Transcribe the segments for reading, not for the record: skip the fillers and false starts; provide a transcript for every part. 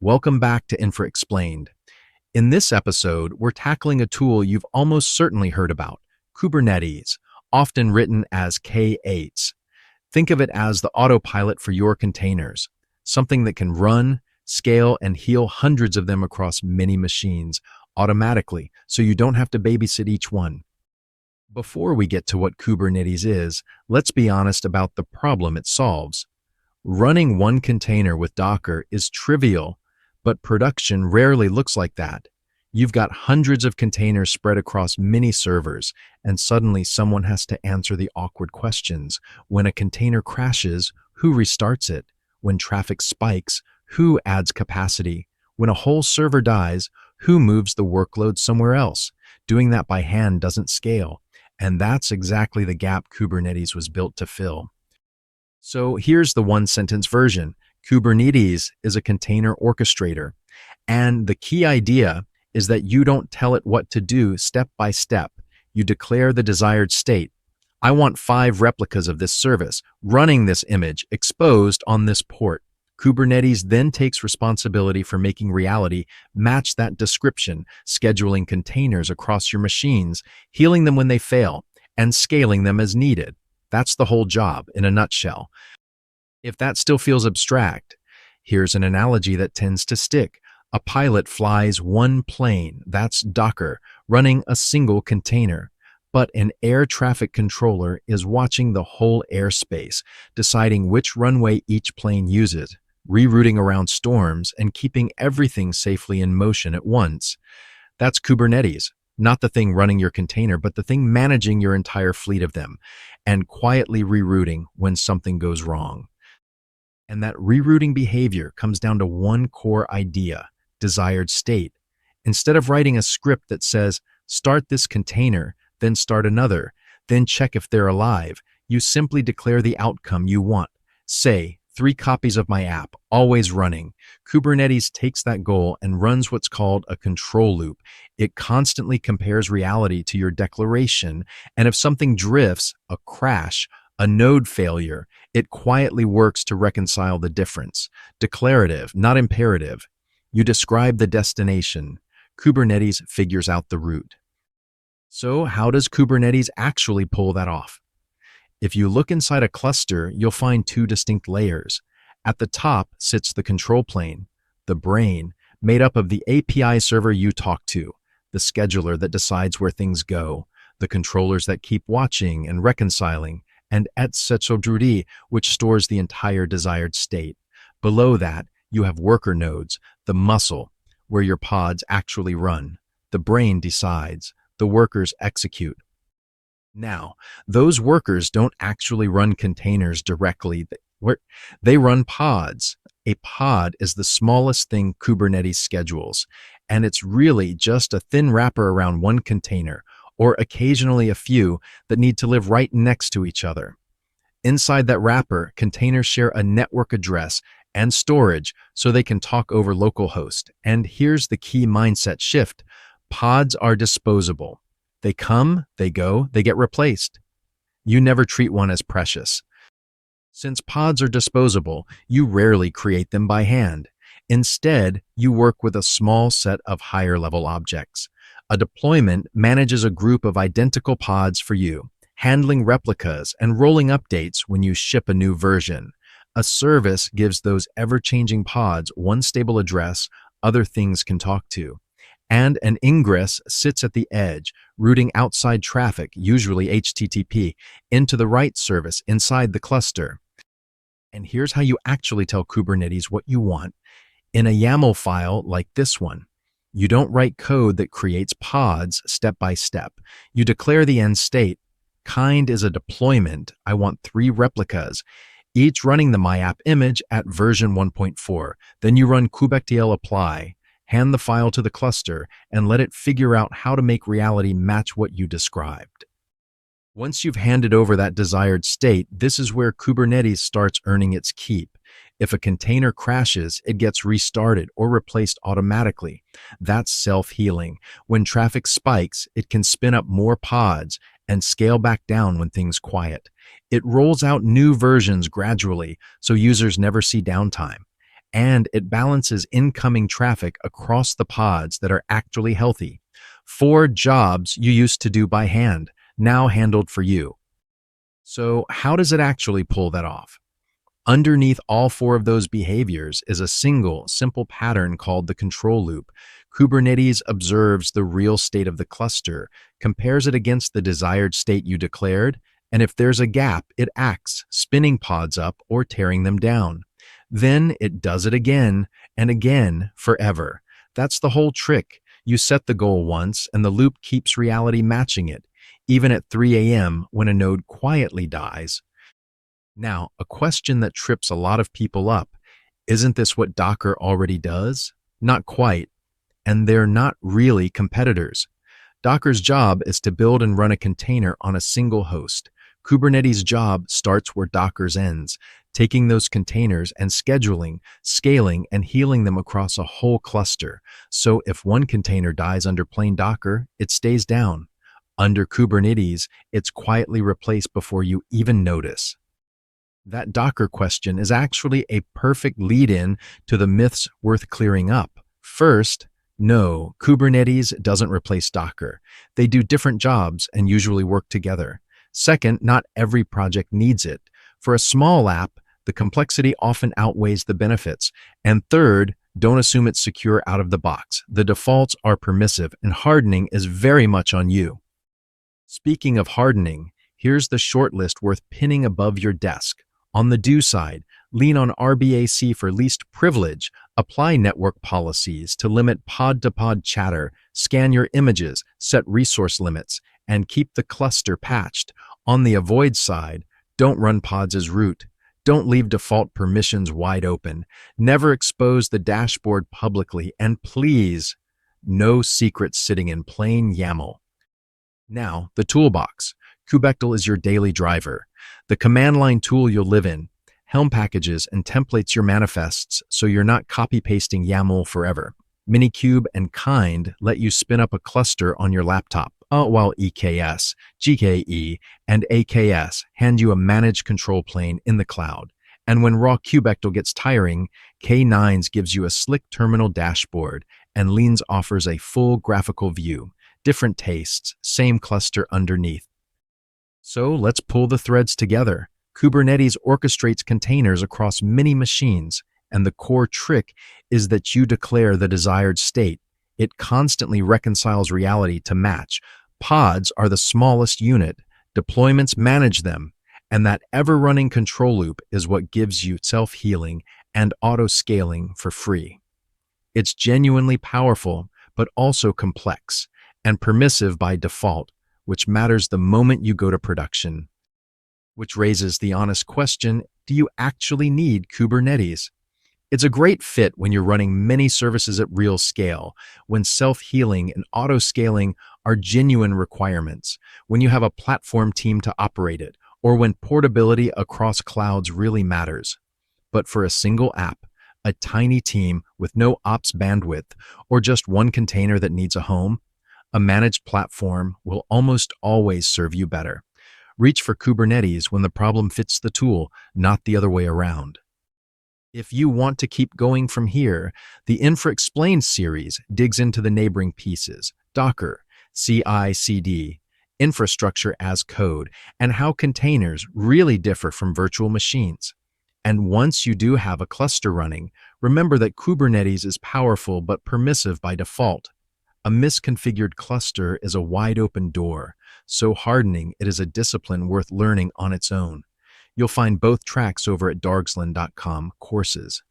Welcome back to Infra Explained. In this episode, we're tackling a tool you've almost certainly heard about, Kubernetes, often written as K8s. Think of it as the autopilot for your containers, something that can run, scale, and heal hundreds of them across many machines automatically, so you don't have to babysit each one. Before we get to what Kubernetes is, let's be honest about the problem it solves. Running one container with Docker is trivial, but production rarely looks like that. You've got hundreds of containers spread across many servers, and suddenly someone has to answer the awkward questions. When a container crashes, who restarts it? When traffic spikes, who adds capacity? When a whole server dies, who moves the workload somewhere else? Doing that by hand doesn't scale, and that's exactly the gap Kubernetes was built to fill. So here's the one-sentence version. Kubernetes is a container orchestrator, and the key idea is that you don't tell it what to do step by step. You declare the desired state. I want 5 replicas of this service running this image exposed on this port. Kubernetes then takes responsibility for making reality match that description, scheduling containers across your machines, healing them when they fail, and scaling them as needed. That's the whole job in a nutshell. If that still feels abstract, here's an analogy that tends to stick. A pilot flies one plane, that's Docker, running a single container. But an air traffic controller is watching the whole airspace, deciding which runway each plane uses, rerouting around storms, and keeping everything safely in motion at once. That's Kubernetes. Not the thing running your container, but the thing managing your entire fleet of them, and quietly rerouting when something goes wrong. And that rerouting behavior comes down to one core idea, desired state. Instead of writing a script that says, start this container, then start another, then check if they're alive, you simply declare the outcome you want. Say, 3 copies of my app, always running. Kubernetes takes that goal and runs what's called a control loop. It constantly compares reality to your declaration, and if something drifts, a crash, a node failure, it quietly works to reconcile the difference. Declarative, not imperative. You describe the destination. Kubernetes figures out the route. So how does Kubernetes actually pull that off? If you look inside a cluster, you'll find 2 distinct layers. At the top sits the control plane, the brain, made up of the API server you talk to, the scheduler that decides where things go, the controllers that keep watching and reconciling, and etcetera, which stores the entire desired state. Below that, you have worker nodes, the muscle, where your pods actually run. The brain decides, the workers execute. Now, those workers don't actually run containers directly. They run pods. A pod is the smallest thing Kubernetes schedules, and it's really just a thin wrapper around one container, or occasionally a few that need to live right next to each other. Inside that wrapper, containers share a network address and storage so they can talk over localhost. And here's the key mindset shift. Pods are disposable. They come, they go, they get replaced. You never treat one as precious. Since pods are disposable, you rarely create them by hand. Instead, you work with a small set of higher-level objects. A deployment manages a group of identical pods for you, handling replicas and rolling updates when you ship a new version. A service gives those ever-changing pods one stable address other things can talk to. And an ingress sits at the edge, routing outside traffic, usually HTTP, into the right service inside the cluster. And here's how you actually tell Kubernetes what you want. In a YAML file like this one, you don't write code that creates pods step by step. You declare the end state. Kind is a deployment. I want 3 replicas, each running the MyApp image at version 1.4. Then you run kubectl apply, hand the file to the cluster, and let it figure out how to make reality match what you described. Once you've handed over that desired state, this is where Kubernetes starts earning its keep. If a container crashes, it gets restarted or replaced automatically. That's self-healing. When traffic spikes, it can spin up more pods and scale back down when things quiet. It rolls out new versions gradually, so users never see downtime. and it balances incoming traffic across the pods that are actually healthy. 4 jobs you used to do by hand, now handled for you. So, how does it actually pull that off? Underneath all 4 of those behaviors is a single, simple pattern called the control loop. Kubernetes observes the real state of the cluster, compares it against the desired state you declared, and if there's a gap, it acts, spinning pods up or tearing them down. Then it does it again and again forever. That's the whole trick. You set the goal once, and the loop keeps reality matching it, even at 3 a.m. when a node quietly dies. Now, a question that trips a lot of people up: isn't this what Docker already does? Not quite, and they're not really competitors. Docker's job is to build and run a container on a single host. Kubernetes' job starts where Docker's ends, taking those containers and scheduling, scaling, and healing them across a whole cluster. So if one container dies under plain Docker, it stays down. Under Kubernetes, it's quietly replaced before you even notice. That Docker question is actually a perfect lead-in to the myths worth clearing up. First, no, Kubernetes doesn't replace Docker. They do different jobs and usually work together. Second, not every project needs it. For a small app, the complexity often outweighs the benefits. And third, don't assume it's secure out of the box. The defaults are permissive, and hardening is very much on you. Speaking of hardening, here's the short list worth pinning above your desk. On the do side, lean on RBAC for least privilege, apply network policies to limit pod-to-pod chatter, scan your images, set resource limits, and keep the cluster patched. On the avoid side, don't run pods as root. Don't leave default permissions wide open. Never expose the dashboard publicly, and please, no secrets sitting in plain YAML. Now, the toolbox. Kubectl is your daily driver, the command line tool you'll live in. Helm packages and templates your manifests so you're not copy-pasting YAML forever. Minikube and Kind let you spin up a cluster on your laptop, while EKS, GKE, and AKS hand you a managed control plane in the cloud. And when raw Kubectl gets tiring, K9s gives you a slick terminal dashboard, and Leans offers a full graphical view. Different tastes, same cluster underneath. So let's pull the threads together. Kubernetes orchestrates containers across many machines, and the core trick is that you declare the desired state. It constantly reconciles reality to match. Pods are the smallest unit. Deployments manage them, and that ever-running control loop is what gives you self-healing and auto-scaling for free. It's genuinely powerful, but also complex, and permissive by default, which matters the moment you go to production. Which raises the honest question, do you actually need Kubernetes? It's a great fit when you're running many services at real scale, when self-healing and auto-scaling are genuine requirements, when you have a platform team to operate it, or when portability across clouds really matters. But for a single app, a tiny team with no ops bandwidth, or just one container that needs a home, a managed platform will almost always serve you better. Reach for Kubernetes when the problem fits the tool, not the other way around. If you want to keep going from here, the Infra Explained series digs into the neighboring pieces: Docker, CI/CD, infrastructure as code, and how containers really differ from virtual machines. And once you do have a cluster running, remember that Kubernetes is powerful but permissive by default. A misconfigured cluster is a wide-open door, so hardening it is a discipline worth learning on its own. You'll find both tracks over at Dargslan.com courses.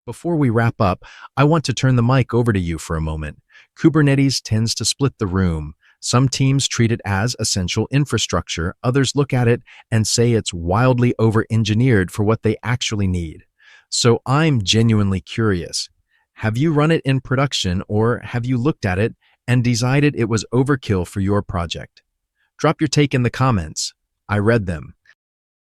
Before we wrap up, I want to turn the mic over to you for a moment. Kubernetes tends to split the room. Some teams treat it as essential infrastructure, others look at it and say it's wildly over-engineered for what they actually need. So I'm genuinely curious. Have you run it in production, or have you looked at it and decided it was overkill for your project? Drop your take in the comments. I read them.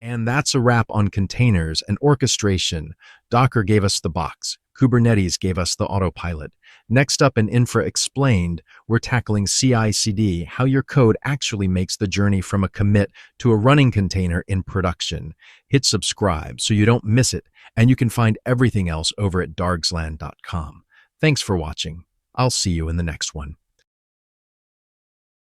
And that's a wrap on containers and orchestration. Docker gave us the box. Kubernetes gave us the autopilot. Next up in Infra Explained, we're tackling CI/CD, how your code actually makes the journey from a commit to a running container in production. Hit subscribe so you don't miss it, and you can find everything else over at dargslan.com. Thanks for watching. I'll see you in the next one.